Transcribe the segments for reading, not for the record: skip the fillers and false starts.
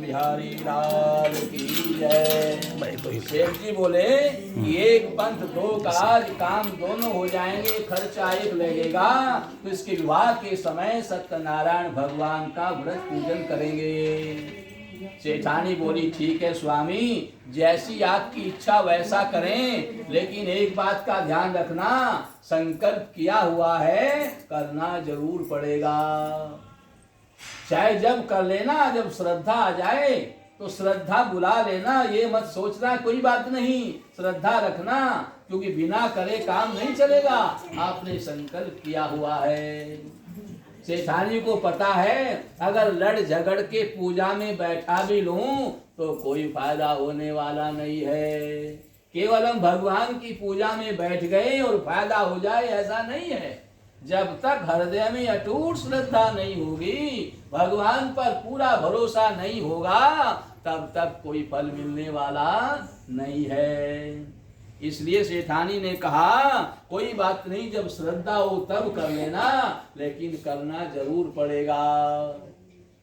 बिहारी लाल की जय। शेख जी बोले कि एक पंथ दो काज, काम दोनों हो जाएंगे, खर्चा एक लगेगा, तो इसके विवाह के समय सत्यनारायण भगवान का व्रत पूजन करेंगे। सेठानी बोली ठीक है स्वामी, जैसी आपकी इच्छा वैसा करें, लेकिन एक बात का ध्यान रखना, संकल्प किया हुआ है, करना जरूर पड़ेगा। चाहे जब कर लेना, जब श्रद्धा आ जाए तो श्रद्धा बुला लेना, ये मत सोचना कोई बात नहीं, श्रद्धा रखना, क्योंकि बिना करे काम नहीं चलेगा, आपने संकल्प किया हुआ है। सेठानी को पता है अगर लड़ झगड़ के पूजा में बैठा भी लूं तो कोई फायदा होने वाला नहीं है। केवल हम भगवान की पूजा में बैठ गए और फायदा हो जाए ऐसा नहीं है। जब तक हृदय में अटूट श्रद्धा नहीं होगी, भगवान पर पूरा भरोसा नहीं होगा, तब तक कोई फल मिलने वाला नहीं है। इसलिए सेठानी ने कहा कोई बात नहीं, जब श्रद्धा हो तब कर लेना, लेकिन करना जरूर पड़ेगा।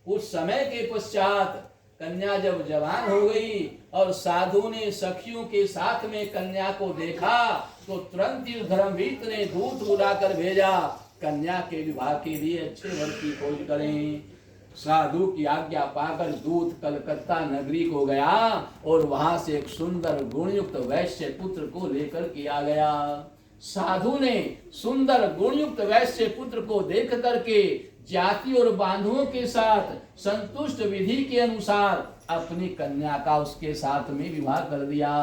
कुछ समय के पश्चात कन्या जब जवान हो गई और साधु ने सखियों के साथ में कन्या को देखा, तो तुरंत ही धर्मवीत ने दूत बुलाकर भेजा, कन्या के विवाह के लिए अच्छे वर की खोज करें। साधु की आज्ञा पाकर दूत कलकत्ता नगरी को गया और वहां से एक सुंदर गुणयुक्त वैश्य पुत्र को लेकर के आ गया। साधु ने सुंदर गुणयुक्त वैश्य पुत्र को देख करके जाति और बांधुओं के साथ संतुष्ट विधि के अनुसार अपनी कन्या का उसके साथ में विवाह कर दिया।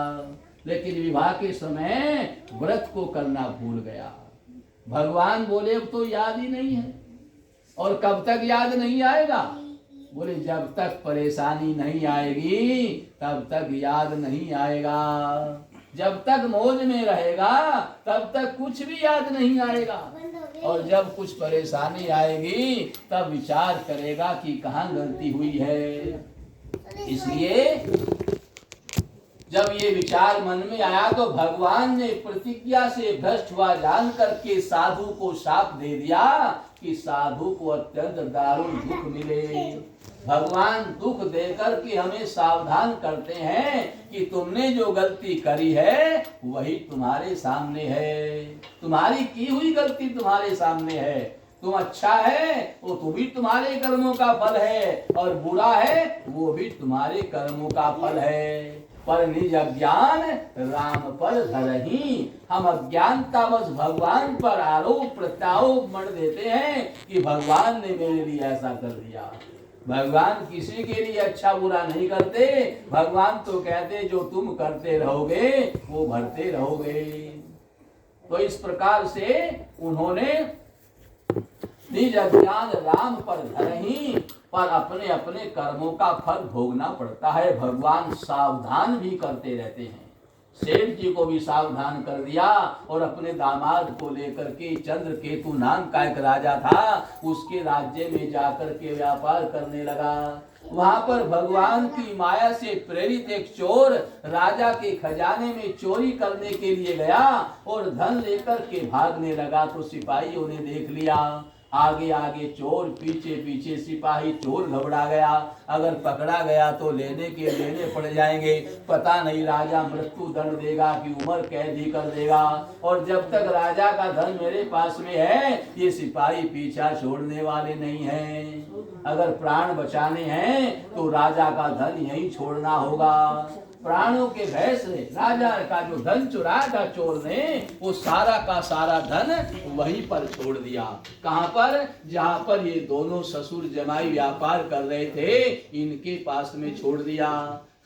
लेकिन विवाह के समय व्रत को करना भूल गया। भगवान बोले अब तो याद ही नहीं है। और कब तक याद नहीं आएगा? बोले जब तक परेशानी नहीं आएगी तब तक याद नहीं आएगा। जब तक मौज में रहेगा तब तक कुछ भी याद नहीं आएगा, और जब कुछ परेशानी आएगी तब विचार करेगा कि कहाँ गलती हुई है। इसलिए जब ये विचार मन में आया तो भगवान ने प्रतिज्ञा से भ्रष्ट हुआ जान करके साधु को शाप दे दिया कि साधु को अत्यंत दारुण दुख मिले। भगवान दुख देकर के हमें सावधान करते हैं कि तुमने जो गलती करी है वही तुम्हारे सामने है, तुम्हारी की हुई गलती तुम्हारे सामने है। तुम अच्छा है वो तो भी तुम्हारे कर्मों का फल है, और बुरा है वो भी तुम्हारे कर्मों का फल है। पर निज अज्ञान राम पर धरहि, हम अज्ञानतावश भगवान पर आरोप प्रत्यारोप मर देते हैं कि भगवान ने मेरे लिए ऐसा कर दिया। भगवान किसी के लिए अच्छा बुरा नहीं करते। भगवान तो कहते जो तुम करते रहोगे वो भरते रहोगे। तो इस प्रकार से उन्होंने निज अज्ञान राम पर धरहि, पर अपने अपने कर्मों का फल भोगना पड़ता है। भगवान सावधान भी करते रहते हैं। सेठ जी को भी सावधान कर दिया और अपने दामाद को लेकर के, चंद्रकेतु नाम का एक राजा था, उसके राज्य में जाकर के व्यापार करने लगा। वहां पर भगवान की माया से प्रेरित एक चोर राजा के खजाने में चोरी करने के लिए गया और धन लेकर के भागने लगा। तो सिपाहियों ने देख लिया, आगे आगे चोर, पीछे पीछे सिपाही। चोर घबरा गया, अगर पकड़ा गया तो लेने पड़ जाएंगे। पता नहीं राजा मृत्यु दंड देगा कि उम्र कैद ही कर देगा। और जब तक राजा का धन मेरे पास में है ये सिपाही पीछा छोड़ने वाले नहीं हैं। अगर प्राण बचाने हैं तो राजा का धन यहीं छोड़ना होगा। प्राणों के भय से राजा का जो धन चुराया था चोर ने, वो सारा का सारा धन वहीं पर छोड़ दिया। कहाँ पर? जहाँ पर ये दोनों ससुर जमाई व्यापार कर रहे थे, इनके पास में छोड़ दिया।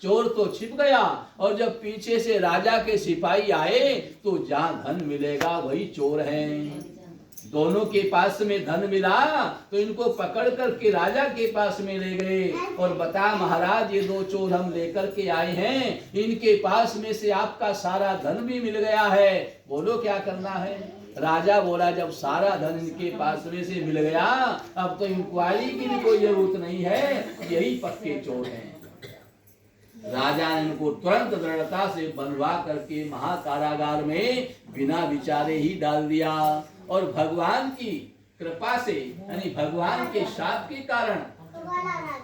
चोर तो छिप गया, और जब पीछे से राजा के सिपाही आए तो जहाँ धन मिलेगा वही चोर हैं। दोनों के पास में धन मिला तो इनको पकड़ करके राजा के पास में ले गए और बता महाराज ये दो चोर हम लेकर के आए हैं, इनके पास में से आपका सारा धन भी मिल गया है, बोलो क्या करना है। राजा बोला जब सारा धन इनके पास में से मिल गया अब तो इंक्वायरी की भी कोई जरूरत नहीं है, यही पक्के चोर हैं। राजा ने इनको तुरंत दृढ़ता से बंधवा करके महाकारागार में बिना विचारे ही डाल दिया। और भगवान की कृपा से यानी भगवान के शाप के कारण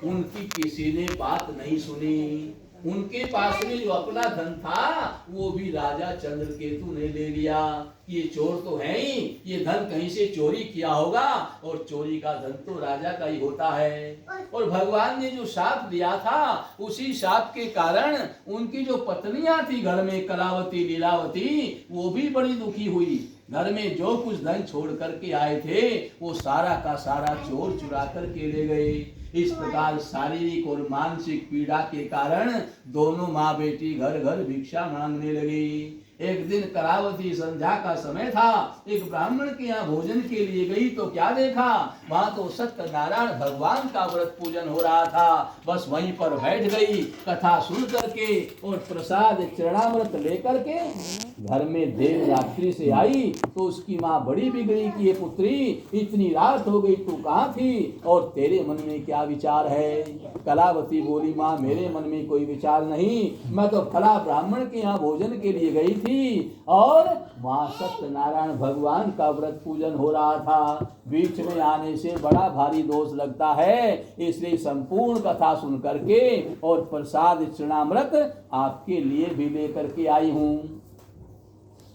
उनकी किसी ने बात नहीं सुनी। उनके पास में जो अपना धन था वो भी राजा चंद्रकेतु ने ले लिया। ये चोर तो है ही, ये धन कहीं से चोरी किया होगा और चोरी का धन तो राजा का ही होता है। और भगवान ने जो शाप दिया था उसी शाप के कारण उनकी जो पत्नियां थी घर में, कलावती लीलावती, वो भी बड़ी दुखी हुई। घर में जो कुछ धन छोड़ करके आए थे वो सारा का सारा चोर चुरा करके ले गए। इस प्रकार शारीरिक और मानसिक पीड़ा के कारण दोनों माँ बेटी घर घर भिक्षा मांगने लगी। एक दिन कलावती संध्या का समय था, एक ब्राह्मण के यहाँ भोजन के लिए गई तो क्या देखा, वहां तो सत्यनारायण भगवान का व्रत पूजन हो रहा था। बस वहीं पर बैठ गई कथा सुन करके और प्रसाद चरणामृत लेकर के घर में देर रात्रि से आई तो उसकी माँ बड़ी बिगड़ी कि ये पुत्री इतनी रात हो गई, तू कहाँ थी और तेरे मन में क्या विचार है। कलावती बोली, माँ मेरे मन में कोई विचार नहीं, मैं तो फला ब्राह्मण के यहाँ भोजन के लिए गई थी और वहाँ सत्यनारायण भगवान का व्रत पूजन हो रहा था। बीच में आने से बड़ा भारी दोष लगता है, इसलिए संपूर्ण कथा सुन करके और प्रसाद चरणामृत आपके लिए भी लेकर के आई हूँ।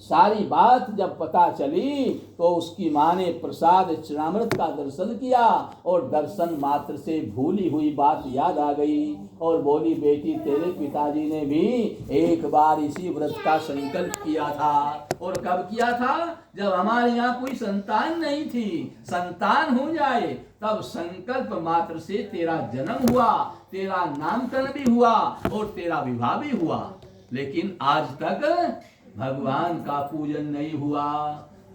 सारी बात जब पता चली तो उसकी माँ ने प्रसाद चरणामृत का दर्शन किया और दर्शन मात्र से भूली हुई बात याद आ गई और बोली, बेटी तेरे पिताजी ने भी एक बार इसी व्रत का संकल्प किया था। और कब किया था, जब हमारे यहाँ कोई संतान नहीं थी, संतान हो जाए तब संकल्प मात्र से तेरा जन्म हुआ, तेरा नामकरण भी हुआ और तेरा विवाह भी हुआ, लेकिन आज तक भगवान का पूजन नहीं हुआ।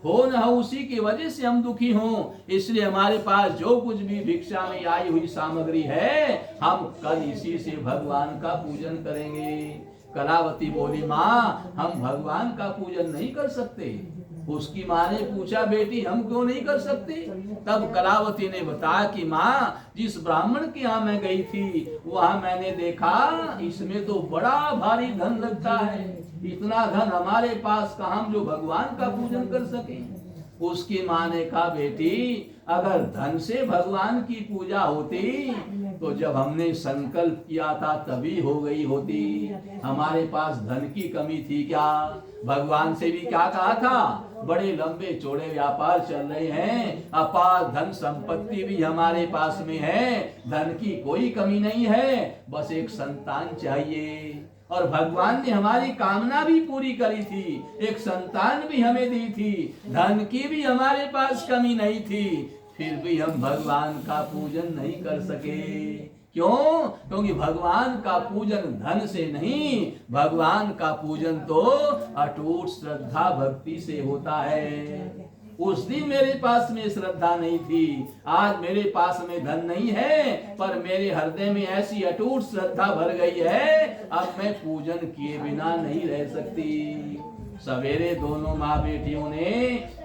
हो न हो उसी की वजह से हम दुखी हों, इसलिए हमारे पास जो कुछ भी भिक्षा में आई हुई सामग्री है हम कल इसी से भगवान का पूजन करेंगे। कलावती बोली, माँ हम भगवान का पूजन नहीं कर सकते। उसकी माँ ने पूछा, बेटी हम क्यों नहीं कर सकते। तब कलावती ने बताया कि माँ जिस ब्राह्मण के यहाँ मैं गई थी वहाँ मैंने देखा इसमें तो बड़ा भारी धन लगता है, इतना धन हमारे पास कहाँ हम जो भगवान का पूजन कर सके। उसकी माँ ने कहा, बेटी अगर धन से भगवान की पूजा होती तो जब हमने संकल्प किया था तभी हो गई होती। हमारे पास धन की कमी थी क्या। भगवान से भी क्या कहा था, बड़े लंबे चौड़े व्यापार चल रहे हैं, अपार धन संपत्ति भी हमारे पास में है, धन की कोई कमी नहीं है, बस एक संतान चाहिए। और भगवान ने हमारी कामना भी पूरी करी थी, एक संतान भी हमें दी थी, धन की भी हमारे पास कमी नहीं थी, फिर भी हम भगवान का पूजन नहीं कर सके। क्यों? क्योंकि भगवान का पूजन धन से नहीं, भगवान का पूजन तो अटूट श्रद्धा भक्ति से होता है। उस दिन मेरे पास में श्रद्धा नहीं थी, आज मेरे पास में धन नहीं है, पर मेरे हृदय में ऐसी अटूट श्रद्धा भर गई है, अब मैं पूजन किए बिना नहीं रह सकती। सवेरे दोनों माँ बेटियों ने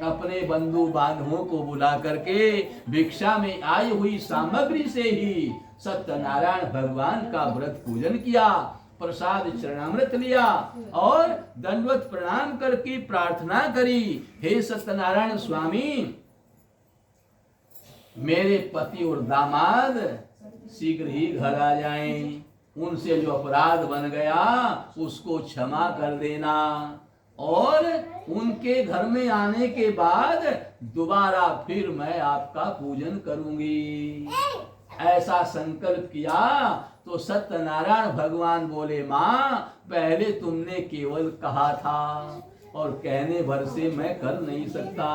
अपने बंधु बांधवों को बुला करके भिक्षा में आई हुई सामग्री से ही सत्यनारायण भगवान का व्रत पूजन किया, प्रसाद चरणामृत लिया और दंडवत प्रणाम करके प्रार्थना करी, हे सत्यनारायण स्वामी मेरे पति और दामाद शीघ्र ही घर आ जाएं, उनसे जो अपराध बन गया उसको क्षमा कर देना और उनके घर में आने के बाद दोबारा फिर मैं आपका पूजन करूंगी। ऐसा संकल्प किया तो सत्यनारायण भगवान बोले, माँ पहले तुमने केवल कहा था और कहने भर से मैं कर नहीं सकता,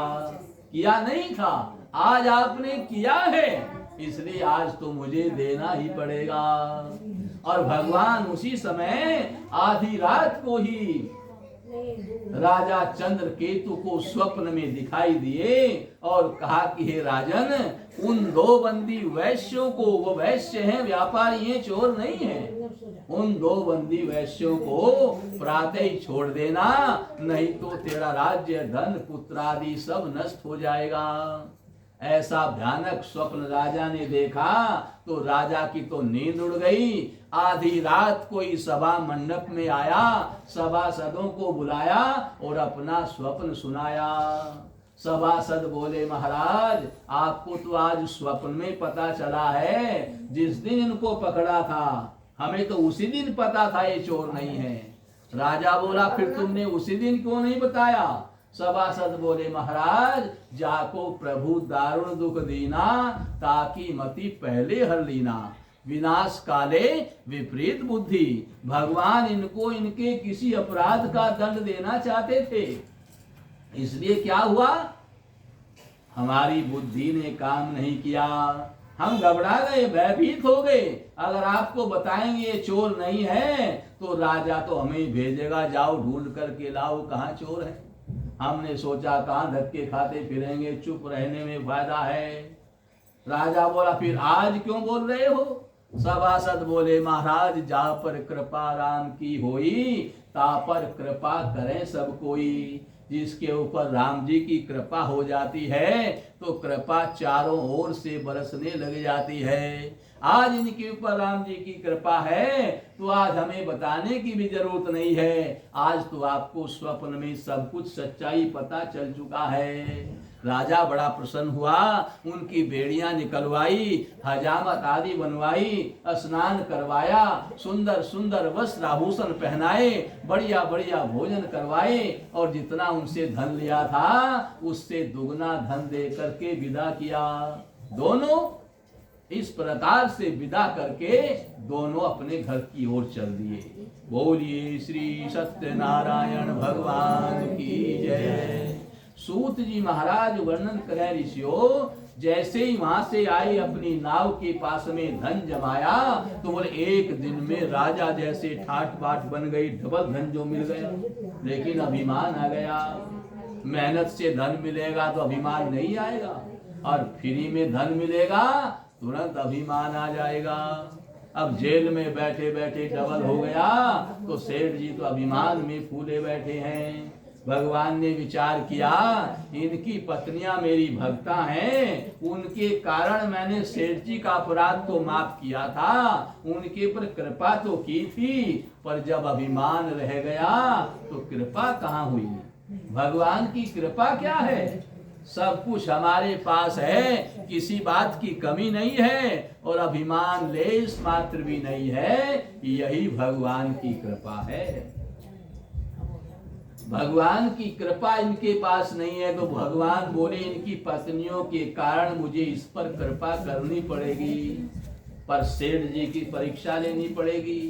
किया नहीं था, आज आपने किया है इसलिए आज तो मुझे देना ही पड़ेगा। और भगवान उसी समय आधी रात को ही राजा चंद्रकेतु को स्वप्न में दिखाई दिए और कहा कि हे राजन, उन दो बंदी वैश्यों को, वो वैश्य हैं, व्यापारी हैं, चोर नहीं है, उन दो बंदी वैश्यों को प्रातः ही छोड़ देना, नहीं तो तेरा राज्य धन पुत्र आदि सब नष्ट हो जाएगा। ऐसा भयानक स्वप्न राजा ने देखा तो राजा की तो नींद उड़ गई। आधी रात कोई सभा मंडप में आया, सभासदों को बुलाया और अपना स्वप्न सुनाया। सभासद बोले महाराज आपको तो आज स्वप्न में पता चला है, जिस दिन इनको पकड़ा था हमें तो उसी दिन पता था ये चोर नहीं है। राजा बोला फिर तुमने उसी दिन क्यों नहीं बताया? सभासद बोले महाराज जाको प्रभु दारुण दुख दीना, ताकि मति पहले हर लीना, विनाश काले विपरीत बुद्धि। भगवान इनको इनके किसी अपराध का दंड देना चाहते थे, इसलिए क्या हुआ, हमारी बुद्धि ने काम नहीं किया, हम घबरा गए, भयभीत हो गए। अगर आपको बताएंगे ये चोर नहीं है तो राजा तो हमें भेजेगा, जाओ ढूंढ करके लाओ कहाँ चोर है। हमने सोचा कहाँ धक्के खाते फिरेंगे, चुप रहने में फायदा है। राजा बोला फिर आज क्यों बोल रहे हो? सभासद बोले महाराज जा पर कृपा राम की होई, ता पर कृपा करें सब कोई। जिसके ऊपर राम जी की कृपा हो जाती है तो कृपा चारों ओर से बरसने लग जाती है। आज इनके ऊपर राम जी की कृपा है तो आज हमें बताने की भी जरूरत नहीं है, आज तो आपको स्वप्न में सब कुछ सच्चाई पता चल चुका है। राजा बड़ा प्रसन्न हुआ, उनकी बेड़ियां निकलवाई, हजामत आदि बनवाई, स्नान करवाया, सुंदर सुंदर वस्त्र आभूषण पहनाए, बढ़िया बढ़िया भोजन करवाए और जितना उनसे धन लिया था उससे दुगना धन दे करके विदा किया। दोनों इस प्रकार से विदा करके दोनों अपने घर की ओर चल दिए। बोलिए श्री सत्यनारायण भगवान की जय। सूत जी महाराज वर्णन करें ऋषियों, जैसे ही वहां से आए अपनी नाव के पास में धन जमाया तो बोले एक दिन में राजा जैसे ठाट बाट बन गई, डबल धन जो मिल गया। लेकिन अभिमान आ गया, मेहनत से धन मिलेगा तो अभिमान नहीं आएगा, और फ्री में धन मिलेगा तुरंत अभिमान आ जाएगा। अब जेल में बैठे बैठे डबल हो गया तो सेठ जी तो अभिमान में फूले बैठे हैं। भगवान ने विचार किया इनकी पत्नियां मेरी भक्ता हैं, उनके कारण मैंने सेठ जी का अपराध तो माफ किया था, उनके पर कृपा तो की थी, पर जब अभिमान रह गया तो कृपा कहाँ हुई। भगवान की कृपा क्या है, सब कुछ हमारे पास है, किसी बात की कमी नहीं है और अभिमान लेश मात्र भी नहीं है, यही भगवान की कृपा है। भगवान की कृपा इनके पास नहीं है तो भगवान बोले इनकी पत्नियों के कारण मुझे इस पर कृपा करनी पड़ेगी, पर सेठ जी की परीक्षा लेनी पड़ेगी।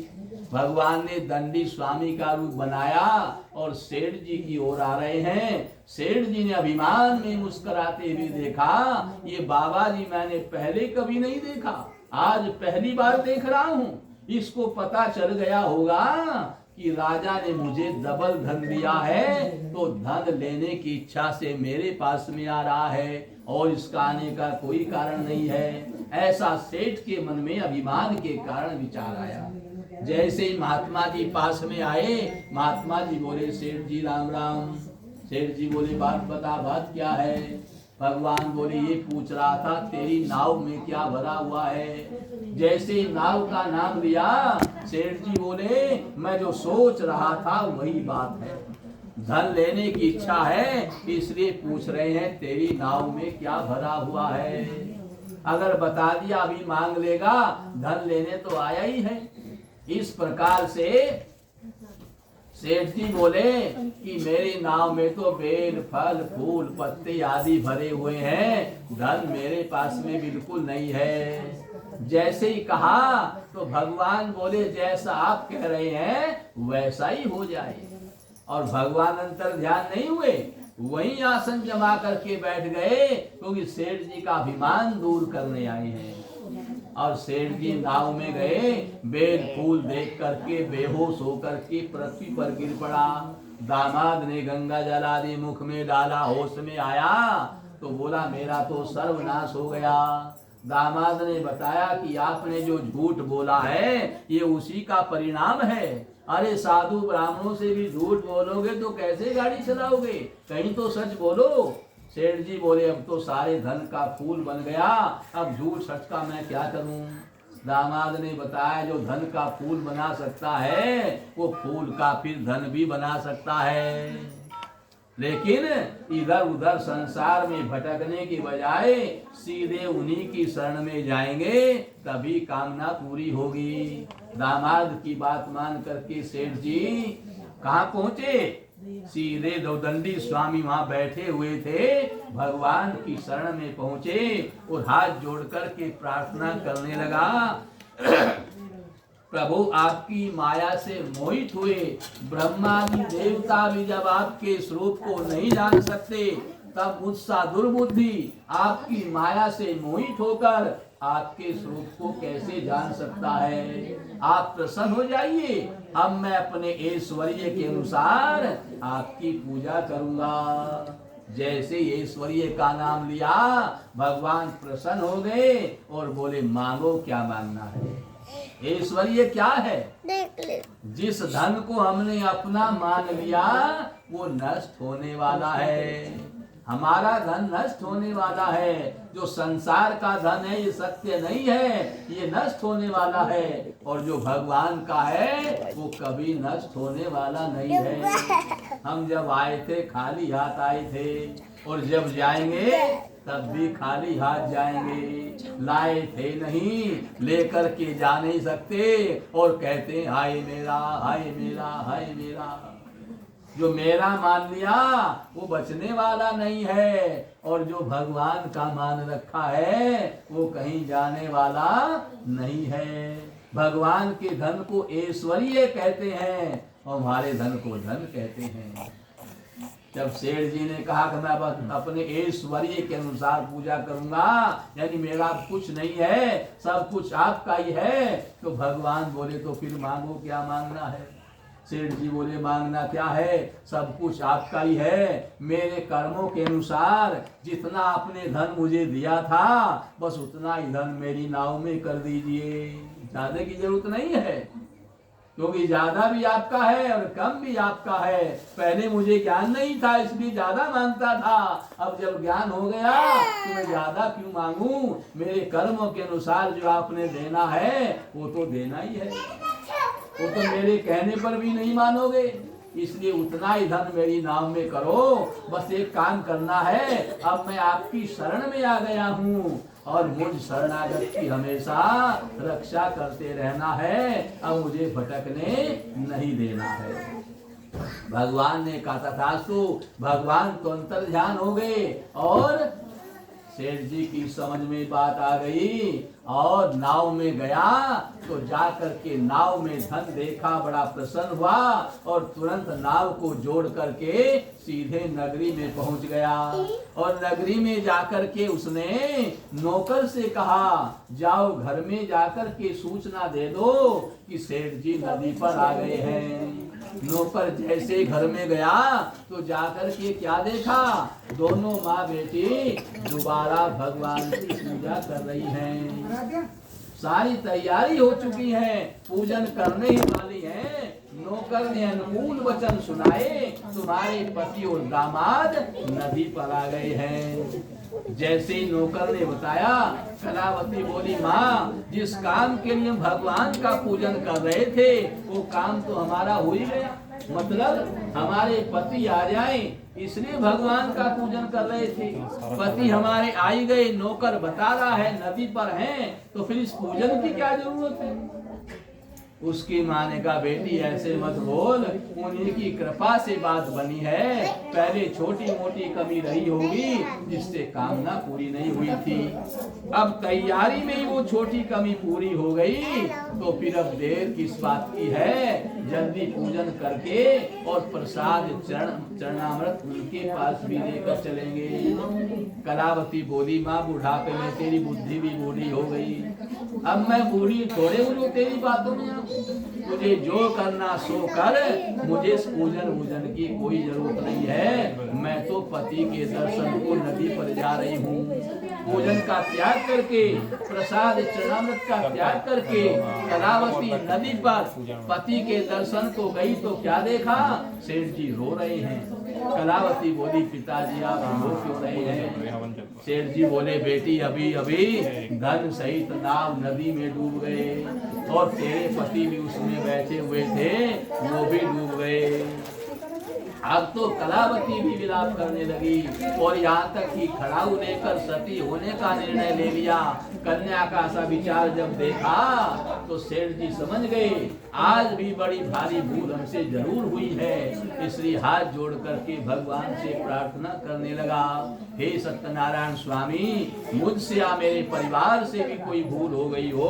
भगवान ने दंडी स्वामी का रूप बनाया और सेठ जी की ओर आ रहे हैं। सेठ जी ने अभिमान में मुस्कुराते हुए देखा, ये बाबा जी मैंने पहले कभी नहीं देखा, आज पहली बार देख रहा हूँ। इसको पता चल गया होगा कि राजा ने मुझे डबल धन दिया है तो धन लेने की इच्छा से मेरे पास में आ रहा है और इसका आने का कोई कारण नहीं है। ऐसा सेठ के मन में अभिमान के कारण विचार आया। जैसे ही महात्मा जी पास में आए, महात्मा जी बोले सेठ जी राम राम। सेठ जी बोले बात बता, बात क्या है। भगवान बोले ये पूछ रहा था तेरी नाव में क्या भरा हुआ है। जैसे ही नाव का नाम लिया सेठ जी बोले मैं जो सोच रहा था वही बात है, धन लेने की इच्छा है इसलिए पूछ रहे हैं तेरी नाव में क्या भरा हुआ है। अगर बता दिया अभी मांग लेगा, धन लेने तो आया ही है। इस प्रकार से सेठ जी बोले कि मेरी नाव में तो बेल फल फूल पत्ते आदि भरे हुए हैं, धन मेरे पास में बिल्कुल नहीं है। जैसे ही कहा तो भगवान बोले जैसा आप कह रहे हैं वैसा ही हो जाए। और भगवान अंतर ध्यान नहीं हुए, वहीं आसन जमा करके बैठ गए क्योंकि सेठ जी का अभिमान दूर करने आए हैं। और सेठ जी नाव में गए, बेल फूल देख करके बेहोश होकर के पृथ्वी पर गिर पड़ा। दामाद ने गंगा जल आदि मुख में डाला, होश में आया तो बोला मेरा तो सर्वनाश हो गया। दामाद ने बताया कि आपने जो झूठ बोला है ये उसी का परिणाम है। अरे साधु ब्राह्मणों से भी झूठ बोलोगे तो कैसे गाड़ी चलाओगे, कहीं तो सच बोलो। सेठ जी बोले अब तो सारे धन का फूल बन गया, अब झूठ सच का मैं क्या करूं। दामाद ने बताया जो धन का फूल बना सकता है वो फूल का फिर धन भी बना सकता है। लेकिन इधर उधर संसार में भटकने की बजाय सीधे उन्हीं की शरण में जाएंगे, तभी कामना पूरी होगी। दामाद की बात मान करके सेठ जी कहाँ पहुंचे? सीधे दौदंडी स्वामी वहां बैठे हुए थे, भगवान की शरण में पहुंचे और हाथ जोड़ करके प्रार्थना करने लगा। प्रभु आपकी माया से मोहित हुए, ब्रह्मादि देवता भी जब आपके स्वरूप को नहीं जान सकते, तब मुझसा दुर्बुद्धि आपकी माया से मोहित होकर आपके स्वरूप को कैसे जान सकता है? आप प्रसन्न हो जाइए, अब मैं अपने ऐश्वर्य के अनुसार आपकी पूजा करूंगा। जैसे ऐश्वर्य का नाम लिया, भगवान प्रसन्न हो गए और बोले मांगो क्या मांगना है। ऐश्वर्य क्या है? जिस धन को हमने अपना मान लिया वो नष्ट होने वाला है। हमारा धन नष्ट होने वाला है। जो संसार का धन है ये सत्य नहीं है, ये नष्ट होने वाला है। और जो भगवान का है वो कभी नष्ट होने वाला नहीं है। हम जब आए थे खाली हाथ आए थे, और जब जाएंगे तब भी खाली हाथ जाएंगे। लाए थे नहीं, लेकर के जा नहीं सकते, और कहते हैं हाय मेरा, हाय मेरा, हाय मेरा। जो मेरा मान लिया वो बचने वाला नहीं है, और जो भगवान का मान रखा है वो कहीं जाने वाला नहीं है। भगवान के धन को ऐश्वर्य कहते हैं और हमारे धन को धन कहते हैं। जब सेठ जी ने कहा कि मैं अपने ऐश्वर्य के अनुसार पूजा करूंगा, यानी मेरा कुछ नहीं है, सब कुछ आपका ही है, तो भगवान बोले तो फिर मांगो क्या मांगना है। सेठ जी बोले मांगना क्या है, सब कुछ आपका ही है। मेरे कर्मों के अनुसार जितना आपने धन मुझे दिया था बस उतना ही धन मेरी नाव में कर दीजिए, ज्यादा की जरूरत नहीं है, क्योंकि ज्यादा भी आपका है और कम भी आपका है। पहले मुझे ज्ञान नहीं था इसलिए ज्यादा मांगता था, अब जब ज्ञान हो गया तो मैं ज्यादा क्यों मांगू। मेरे कर्मों के अनुसार जो आपने देना है वो तो देना ही है, वो तो मेरे कहने पर भी नहीं मानोगे, इसलिए उतना ही धन मेरी नाम में करो। बस एक काम करना है, अब मैं आपकी शरण में आ गया हूँ और मुझ शरणागत की हमेशा रक्षा करते रहना है, अब मुझे भटकने नहीं देना है। भगवान ने कहा तथास्तु। भगवान तो अंतर ध्यान हो गए और सेठ जी की समझ में बात आ गई, और नाव में गया तो जा करके नाव में धन देखा, बड़ा प्रसन्न हुआ और तुरंत नाव को जोड़ करके सीधे नगरी में पहुंच गया। और नगरी में जाकर के उसने नौकर से कहा जाओ घर में जाकर के सूचना दे दो कि सेठ जी नदी पर आ गए हैं। नौकर जैसे घर में गया तो जाकर के क्या देखा, दोनों माँ बेटी दोबारा भगवान की पूजा कर रही हैं। सारी तैयारी हो चुकी है, पूजन करने ही वाली है। नौकर ने अनुकूल वचन सुनाए, तुम्हारे पति और दामाद नदी पर आ गए हैं। जैसे ही नौकर ने बताया, कलावती बोली माँ जिस काम के लिए भगवान का पूजन कर रहे थे वो काम तो हमारा हो ही गया, मतलब हमारे पति आ जाए इसलिए भगवान का पूजन कर रहे थे। पति हमारे आ ही गए, नौकर बता रहा है नदी पर हैं, तो फिर इस पूजन की क्या जरूरत है। उसकी माँ ने कहा बेटी ऐसे मत बोल, उन्हीं की कृपा से बात बनी है, पहले छोटी मोटी कमी रही होगी जिससे कामना पूरी नहीं हुई थी, अब तैयारी में ही वो छोटी कमी पूरी हो गई, तो फिर अब देर किस बात की है। जल्दी पूजन करके और प्रसाद चरणामृत उनके पास भी लेकर चलेंगे। कलावती बोली माँ बुढ़ापे में तेरी बुद्धि भी बूढ़ी हो गई, अब मैं बूढ़ी थोड़े बोलूं तेरी बातों में, तुझे जो करना सो कर, मुझे इस पूजन वूजन की कोई जरूरत नहीं है। मैं तो पति के दर्शन को नदी पर जा रही हूँ। पूजन का त्याग करके, प्रसाद चरणामृत का त्याग करके कलावती नदी पर पति के दर्शन को गई तो क्या देखा, सेठ जी रो रहे हैं। कलावती बोली पिताजी आप रो क्यों रहे हैं। सेठ जी बोले बेटी अभी अभी धन सहित नाव नदी में डूब गए और तेरे पति भी उसमें बैठे हुए थे, वो भी डूब गए। अब तो कलावती भी विलाप करने लगी और यहाँ तक कि खड़ाऊ लेकर सती होने का निर्णय ले लिया। कन्या का सा विचार जब देखा तो सेठ जी समझ गए आज भी बड़ी भारी भूल हमसे जरूर हुई है, इसलिए हाथ जोड़ करके भगवान से प्रार्थना करने लगा, हे सत्यनारायण स्वामी, मुझसे या मेरे परिवार से भी कोई भूल हो गई हो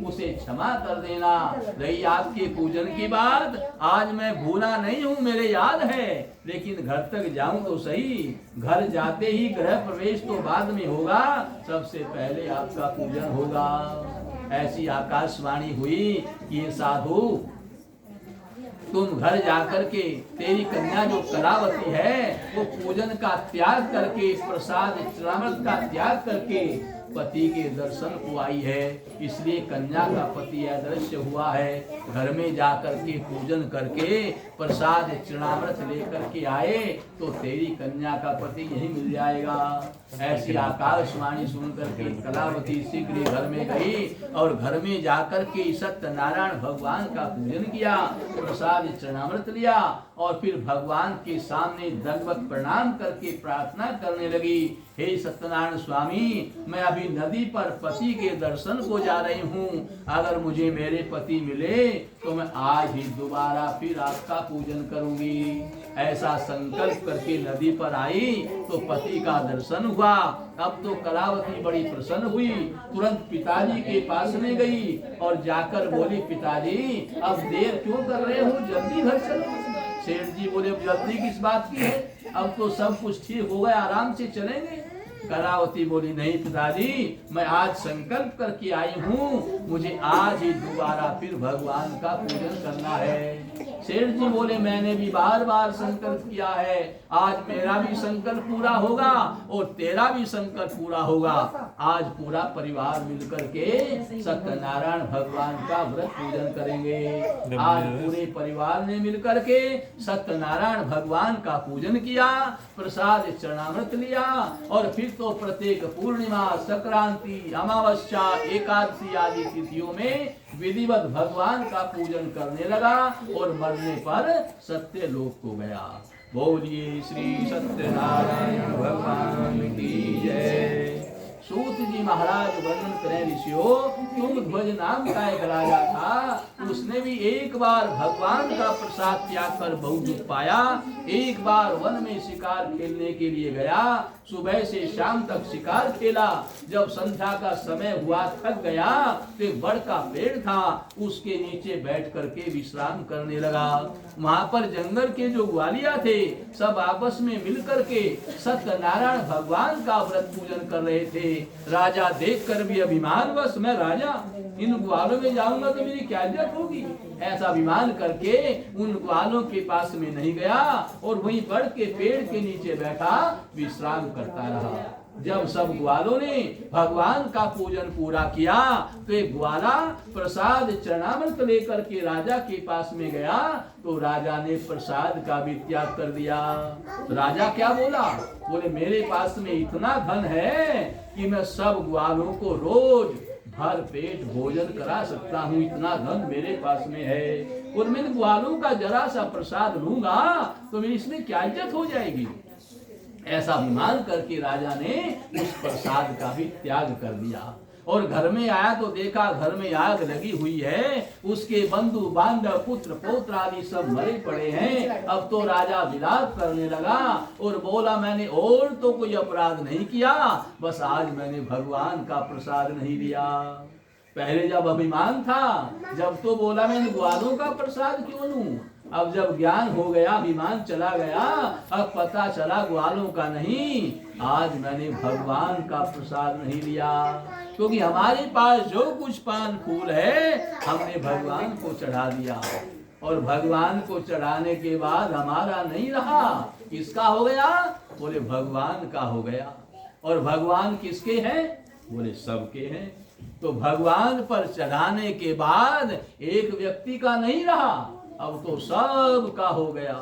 उसे क्षमा कर देना। रही आपके पूजन की बात, आज मैं भूला नहीं हूँ, मेरे याद है, लेकिन घर तक जाऊं तो सही। घर जाते ही गृह प्रवेश तो बाद में होगा, सबसे पहले आपका पूजन होगा। ऐसी आकाशवाणी हुई कि ये साधु तुम घर जाकर के तेरी कन्या जो कलावती है वो पूजन का त्याग करके, प्रसाद चरणामृत का त्याग करके पति के दर्शन को आई है, इसलिए कन्या का पति अदृश्य हुआ है। घर में जाकर के पूजन करके प्रसाद चरणामृत लेकर के आए तो तेरी कन्या का पति यही मिल जाएगा। ऐसी आकाशवाणी सुनकर के कलावती शीघ्र घर में गई और घर में जाकर के सत्यनारायण भगवान का पूजन किया, प्रसाद चरणामृत लिया और फिर भगवान के सामने दंडवत प्रणाम करके प्रार्थना करने लगी, हे सत्यनारायण स्वामी, मैं अभी नदी पर पति के दर्शन को जा रही हूँ, अगर मुझे मेरे पति मिले तो मैं आज ही दोबारा फिर आपका पूजन करूंगी। ऐसा संकल्प करके नदी पर आई तो पति का दर्शन हुआ। अब तो कलावती बड़ी प्रसन्न हुई, तुरंत पिताजी के पास में गई और जाकर बोली, पिताजी अब देर क्यों कर रहे हो, जल्दी घर चलो। सेठ जी बोले, जल्दी किस बात की है, अब तो सब कुछ ठीक हो गया, आराम से चलेंगे। कलावती बोली, नहीं पिताजी, मैं आज संकल्प करके आई हूँ, मुझे आज ही दोबारा फिर भगवान का पूजन करना है। सेठ जी बोले, मैंने भी बार बार संकल्प किया है, आज मेरा भी संकल्प पूरा होगा और तेरा भी संकल्प पूरा होगा। आज पूरा परिवार मिलकर के सत्यनारायण भगवान का व्रत पूजन करेंगे। आज पूरे परिवार ने मिलकर के सत्यनारायण भगवान का पूजन किया, प्रसाद चरणामृत लिया और फिर तो प्रत्येक पूर्णिमा, संक्रांति, अमावस्या, एकादशी आदि तिथियों में विधिवत भगवान का पूजन करने लगा और मरने पर सत्य लोक को गया। बोलिए श्री सत्यनारायण भगवान की जय। सूत जी महाराज वर्णन करें, ऋषियों, तुंगध्वज नाम का एक राजा था, उसने भी एक बार भगवान का प्रसाद त्याग कर बहुत दुख पाया। एक बार वन में शिकार खेलने के लिए गया, सुबह से शाम तक शिकार खेला, जब संध्या का समय हुआ थक गया तो एक बड़ का पेड़ था, उसके नीचे बैठ करके विश्राम करने लगा। वहां पर जंगल के जो ग्वालिया थे सब आपस में मिल करके सत्यनारायण भगवान का व्रत पूजन कर रहे थे। राजा देखकर भी अभिमानवश, मैं राजा, इन ग्वालों में जाऊंगा तो मेरी क्या इज्जत होगी, ऐसा अभिमान करके उन ग्वालों के पास में नहीं गया और वहीं बड़ के पेड़ के नीचे बैठा विश्राम करता रहा। जब सब ग्वालों ने भगवान का पूजन पूरा किया तो एक ग्वाला प्रसाद चरणामृत लेकर के राजा के पास में गया तो राजा ने प्रसाद का भी त्याग कर दिया। राजा क्या बोला, बोले मेरे पास में इतना धन है कि मैं सब ग्वालों को रोज भर पेट भोजन करा सकता हूँ, इतना धन मेरे पास में है और मैं ग्वालों का जरा सा प्रसाद लूंगा तो मेरी इसमें क्या इज्जत हो जाएगी। ऐसा अभिमान करके राजा ने उस प्रसाद का भी त्याग कर दिया और घर में आया तो देखा घर में आग लगी हुई है, उसके बंधु बांधव पुत्र पौत्र आदि सब मरे पड़े हैं। अब तो राजा विलाप करने लगा और बोला, मैंने और तो कोई अपराध नहीं किया, बस आज मैंने भगवान का प्रसाद नहीं लिया। पहले जब अभिमान था, जब तो बोला मैं ग्वालों का प्रसाद क्यों लूं, अब जब ज्ञान हो गया, अभिमान चला गया, अब पता चला ग्वालों का नहीं, आज मैंने भगवान का प्रसाद नहीं लिया, क्योंकि हमारे पास जो कुछ पान फूल है हमने भगवान को चढ़ा दिया और भगवान को चढ़ाने के बाद हमारा नहीं रहा, किसका हो गया, बोले भगवान का हो गया। और भगवान किसके हैं, बोले सबके हैं। तो भगवान पर चढ़ाने के बाद एक व्यक्ति का नहीं रहा, अब तो सब का हो गया।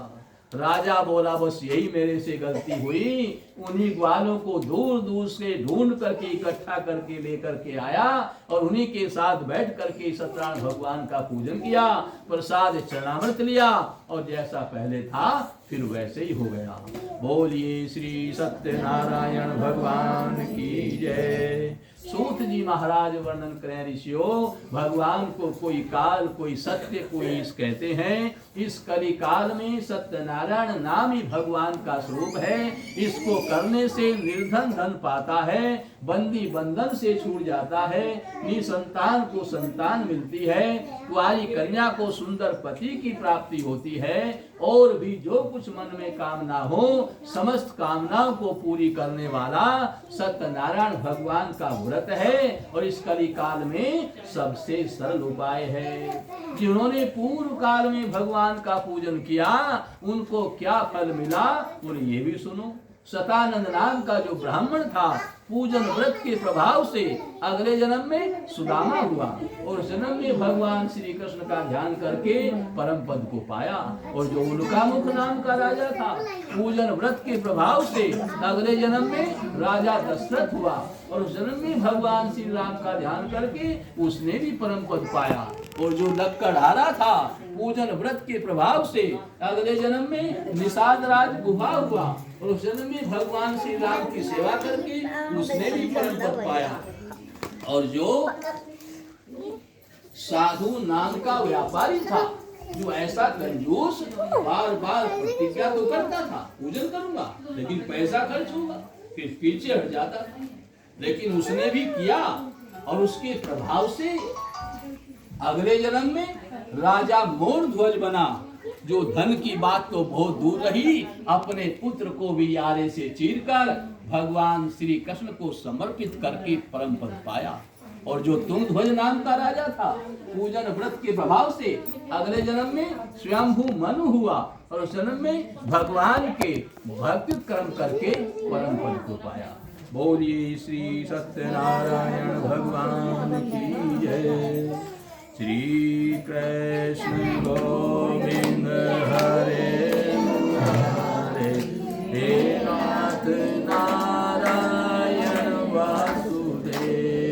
राजा बोला बस यही मेरे से गलती हुई, उन्हीं ग्वालों को दूर दूर से ढूंढ करके इकट्ठा करके लेकर के आया और उन्हीं के साथ बैठ करके सत्यनारायण भगवान का पूजन किया, प्रसाद चरणामृत लिया और जैसा पहले था फिर वैसे ही हो गया। बोलिए श्री सत्यनारायण भगवान की जय। सूत जी महाराज वर्णन करें ऋषियों, भगवान को कोई काल कोई सत्य कोई ईश कहते हैं। इस कली काल में सत्यनारायण नाम ही भगवान का स्वरूप है। इसको करने से निर्धन धन पाता है, बंदी बंधन से छूट जाता है, निसंतान को संतान मिलती है, कुंवारी कन्या को सुंदर पति की प्राप्ति होती है, और भी जो कुछ मन में कामना हो समस्त कामनाओं को पूरी करने वाला सत्यनारायण भगवान का व्रत है और इस कली काल में सबसे सरल उपाय है। जिन्होंने पूर्व काल में भगवान का पूजन किया उनको क्या फल मिला और ये भी सुनो। सतानंद नाम का जो ब्राह्मण था, पूजन व्रत के प्रभाव से अगले जन्म में सुदामा हुआ और जन्म में भगवान श्री कृष्ण का ध्यान करके परम पद को पाया। और जो उल्कामुख नाम का राजा था, पूजन व्रत के प्रभाव से अगले जन्म में राजा दशरथ हुआ और उस जन्म में भगवान श्री राम का ध्यान करके उसने भी परम पद पाया। और जो लक्कड़हारा था, पूजन व्रत के प्रभाव से अगले जन्म में निषाद राज गुहा हुआ और उस जन्म में भगवान श्री राम की सेवा करके उसने भी परम पद पाया। और जो साधु नाम का व्यापारी था, जो ऐसा कंजूस बार बार प्रतिज्ञा तो करता था पूजन करूंगा, लेकिन पैसा खर्च होगा, फिर पीछे हट जाता था, लेकिन उसने भी किया और उसके प्रभाव से अगले जन्म में राजा मोर ध्वज बना। जो धन की बात तो बहुत दूर रही, अपने पुत्र को भी यारे से चीरकर भगवान श्री कृष्ण को समर्पित करके परम पद पाया। और जो तुंगध्वज नाम का राजा था, पूजन व्रत के प्रभाव से अगले जन्म में स्वयंभू मनु हुआ और उस जन्म में भगवान के भक्ति कर्म करके परम पद को पाया। बोलिए श्री सत्यनारायण भगवान की जय। श्री कृष्ण गोविंद हरे हरे, हे नाथ